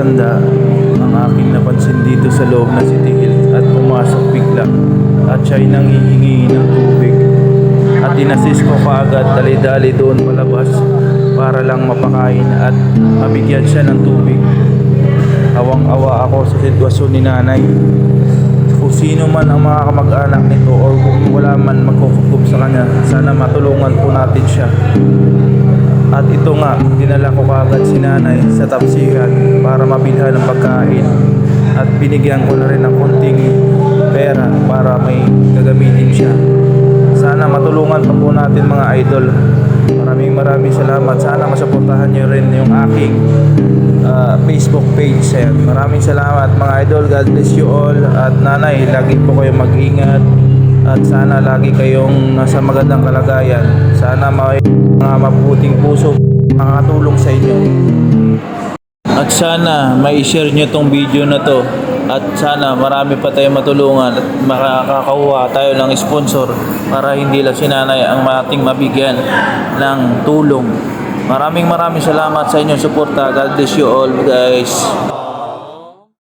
matanda ang aking napansin dito sa loob ng City Hills at pumasok bigla at siya'y nanghihingi ng tubig. At inassist ko kaagad dali-dali doon palabas para lang mapakain at mabigyan siya ng tubig. Awang-awa ako sa sitwasyon ni nanay. Kung sino man ang mga kamag-anak nito o kung wala man magkukukup sa kanya, sana matulungan po natin siya. At ito nga, dinala ko kaagad si nanay sa tapsihan para mabilhan ng pagkain at binigyan ko na rin ng konting pera para may gagamitin siya. Sana matulungan pa po natin mga idol. Maraming salamat. Sana masuportahan nyo rin yung aking Facebook page. Ayan. Maraming salamat mga idol. God bless you all. At nanay, lagi po kayong mag-ingat. At sana lagi kayong nasa magandang kalagayan. Sana may mga mabuting puso makakatulong sa inyo. At sana mai-share nyo tong video na to. At sana marami pa tayong matulungan at makakakuha tayo ng sponsor para hindi lang si nanay ang ating mabigyan ng tulong. Maraming salamat sa inyong suporta. God bless you all guys.